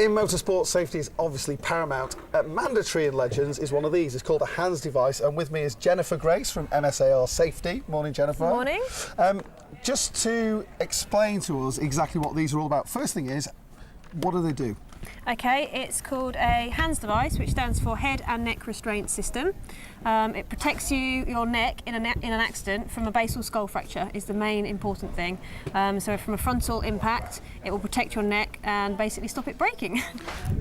In motorsport, safety is obviously paramount. Mandatory in Legends is one of these. It's called a hands device, and with me is Jennifer Grace from MSAR Safety. Morning, Jennifer. Morning. Just to explain to us exactly what these are all about. First thing is, what do they do? Okay, it's called a hands device, which stands for Head and Neck Restraint System. It protects your neck in an accident from a basal skull fracture is the main important thing. So from a frontal impact, it will protect your neck and basically stop it breaking.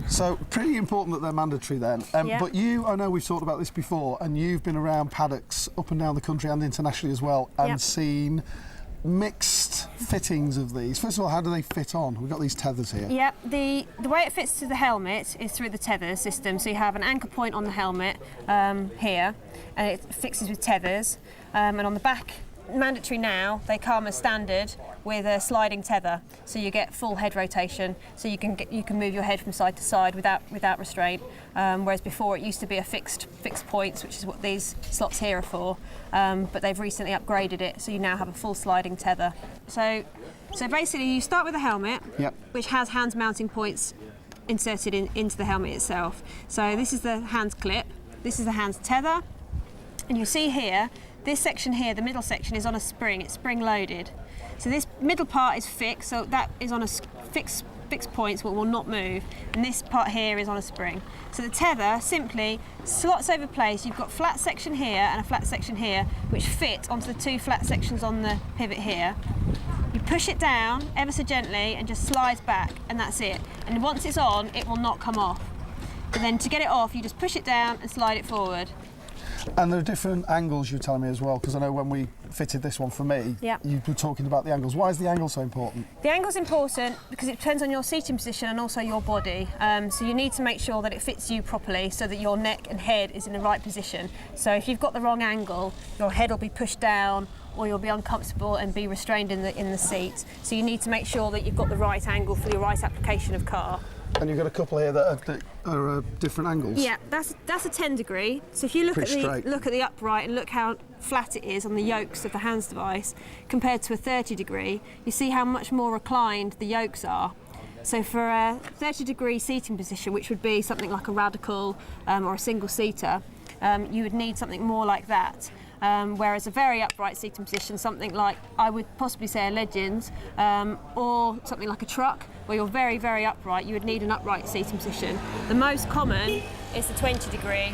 So pretty important that they're mandatory then. Yeah. But you, I know we've talked about this before, and you've been around paddocks up and down the country and internationally as well, and Yep. seen mixed fittings of these. First of all, how do they fit on? We've got these tethers here. Yeah, the way it fits to the helmet is through the tether system. So you have an anchor point on the helmet here, and it fixes with tethers. And on the back, mandatory now, they come as standard with a sliding tether, so you get full head rotation. So you can move your head from side to side without restraint. Whereas before it used to be a fixed points, which is what these slots here are for. But they've recently upgraded it, so you now have a full sliding tether. So basically, you start with a helmet, Yep. which has hands mounting points inserted into the helmet itself. So this is the hands clip, this is the hands tether, and you see here, this section here, the middle section, is on a spring. It's spring loaded. So this middle part is fixed, so that is on a fixed points, but will not move. And this part here is on a spring. So the tether simply slots over place. You've got a flat section here and a flat section here, which fit onto the two flat sections on the pivot here. You push it down ever so gently and just slides back, and that's it. And once it's on, it will not come off. But then to get it off, you just push it down and slide it forward. And there are different angles, you're telling me as well, because I know when we fitted this one for me, Yep. you were talking about the angles. Why is the angle so important? The angle's important because it depends on your seating position and also your body. So you need to make sure that it fits you properly so that your neck and head is in the right position. So if you've got the wrong angle, your head will be pushed down or you'll be uncomfortable and be restrained in the seat. So you need to make sure that you've got the right angle for your right application of car. And you've got a couple here that are different angles. Yeah, that's a 10 degree. So if you look Pretty straight. look at the upright and look how flat it is on the yokes of the hands device compared to a 30 degree, you see how much more reclined the yokes are. So for a 30 degree seating position, which would be something like a radical or a single seater, you would need something more like that. Whereas a very upright seating position, something like, I would possibly say a Legends, or something like a truck, where you're very, very upright, you would need an upright seating position. The most common is the 20 degree,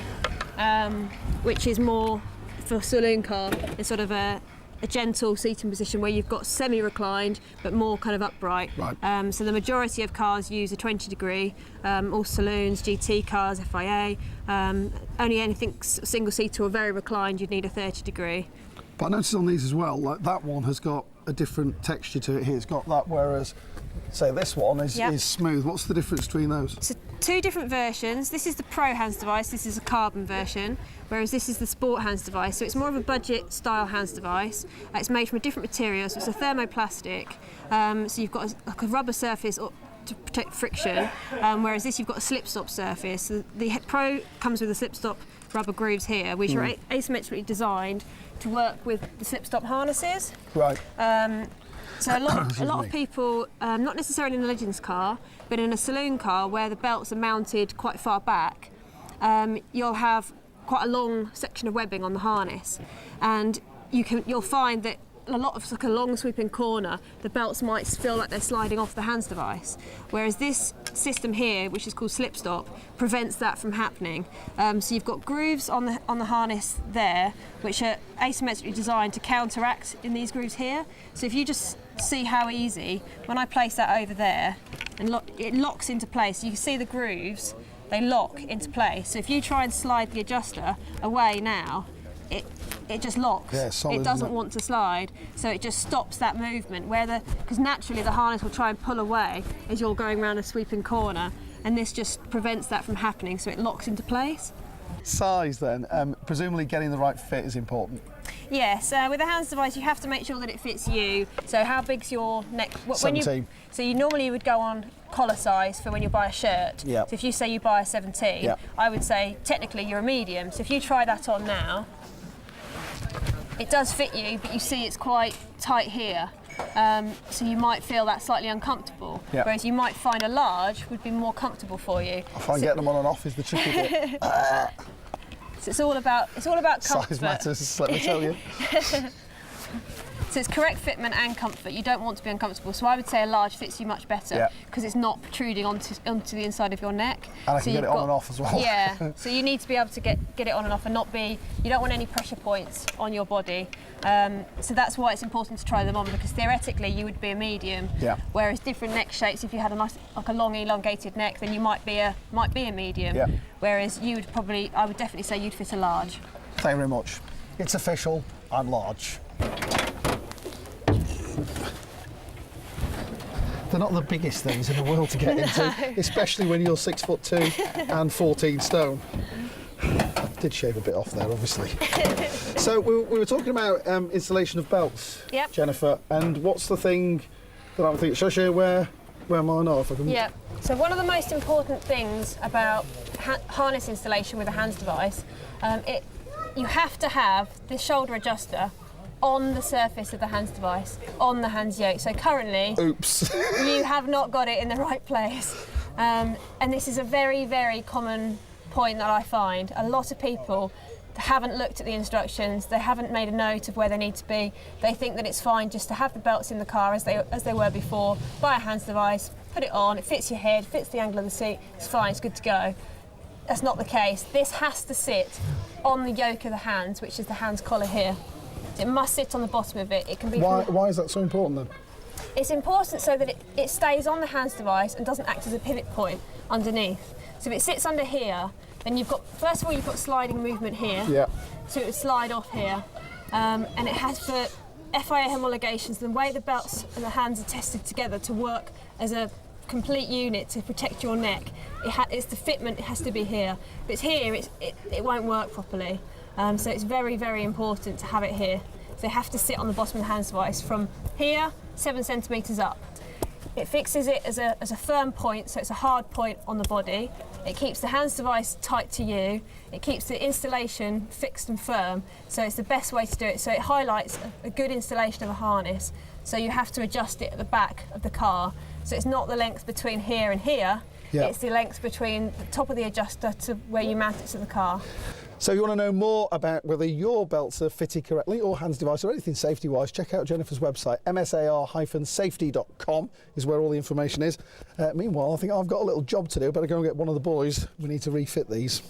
which is more for saloon car. It's sort of a gentle seating position where you've got semi-reclined but more kind of upright. Right. So the majority of cars use a 20 degree, all saloons, GT cars, FIA. Only anything single seater or very reclined, you'd need a 30 degree. But I noticed on these as well, like that one has got a different texture to it here. It's got that, whereas, say, this one is, Yep. is smooth. What's the difference between those? So two different versions. This is the Pro hands device, this is a carbon version, whereas this is the Sport hands device. So it's more of a budget style hands device. It's made from a different material, so it's a thermoplastic. So you've got like a rubber surface to protect friction, whereas this you've got a slip-stop surface. So the Pro comes with a slip-stop rubber grooves here, which are asymmetrically designed to work with the slip-stop harnesses. Right. So a lot of people, not necessarily in a Legends car, but in a saloon car where the belts are mounted quite far back, you'll have quite a long section of webbing on the harness, and you'll find that a lot of like a long sweeping corner, the belts might feel like they're sliding off the hands device, whereas this system here, which is called slip stop, prevents that from happening. So you've got grooves on the harness there, which are asymmetrically designed to counteract in these grooves here. So if you just see how easy, when I place that over there, and it locks into place. You can see the grooves, they lock into place. So if you try and slide the adjuster away now, it just locks. Yeah, solid, it doesn't isn't it? want to slide, so it just stops that movement. Because naturally the harness will try and pull away as you're going around a sweeping corner, and this just prevents that from happening, so it locks into place. Size then, presumably getting the right fit is important. Yes, with a hands device you have to make sure that it fits you. So how big's your neck? 17. So you normally would go on collar size for when you buy a shirt. Yep. So if you say you buy a 17, Yep. I would say technically you're a medium. So if you try that on now, it does fit you, but you see it's quite tight here. So you might feel that slightly uncomfortable, whereas you might find a large would be more comfortable for you. I find getting them on and off is the tricky bit. So it's all about comfort. Size matters, let me tell you. So it's correct fitment and comfort. You don't want to be uncomfortable. So I would say a large fits you much better because it's not protruding onto the inside of your neck. And I can get it on and off as well. Yeah. So you need to be able to get it on and off and not be. You don't want any pressure points on your body. So that's why it's important to try them on, because theoretically you would be a medium. Yeah. Whereas different neck shapes, if you had a nice, like a long elongated neck, then you might be a medium. Yeah. Whereas I would definitely say you'd fit a large. Thank you very much. It's official. I'm large. They're not the biggest things in the world to get into, especially when you're 6'2" and 14 stone. I did shave a bit off there, obviously. So we were talking about installation of belts, Jennifer, and what's the thing that I'm thinking? Should I show you where mine are? If I can... Yeah. So one of the most important things about harness installation with a hands device, you have to have the shoulder adjuster on the surface of the hands device, on the hands yoke. So currently, oops, you have not got it in the right place. And this is a very, very common point that I find. A lot of people haven't looked at the instructions, they haven't made a note of where they need to be. They think that it's fine just to have the belts in the car as they were before, buy a hands device, put it on, it fits your head, fits the angle of the seat, it's fine, it's good to go. That's not the case. This has to sit on the yoke of the hands, which is the hands collar here. It must sit on the bottom of it. It can be. Why is that so important then? It's important so that it stays on the hands device and doesn't act as a pivot point underneath. So if it sits under here, then you've got, first of all, you've got sliding movement here. Yeah. So it would slide off here. And it has, for FIA homologations, the way the belts and the hands are tested together to work as a complete unit to protect your neck, it's the fitment, it has to be here. If it's here, it won't work properly. So it's very, very important to have it here. So they have to sit on the bottom of the hands device from here, 7 centimetres up. It fixes it as a firm point, so it's a hard point on the body. It keeps the hands device tight to you. It keeps the installation fixed and firm, so it's the best way to do it. So it highlights a good installation of a harness. So you have to adjust it at the back of the car. So it's not the length between here and here, it's the length between the top of the adjuster to where you mount it to the car. So if you want to know more about whether your belts are fitted correctly or hands device or anything safety-wise, check out Jennifer's website. MSAR-safety.com is where all the information is. Meanwhile, I think I've got a little job to do. Better go and get one of the boys. We need to refit these.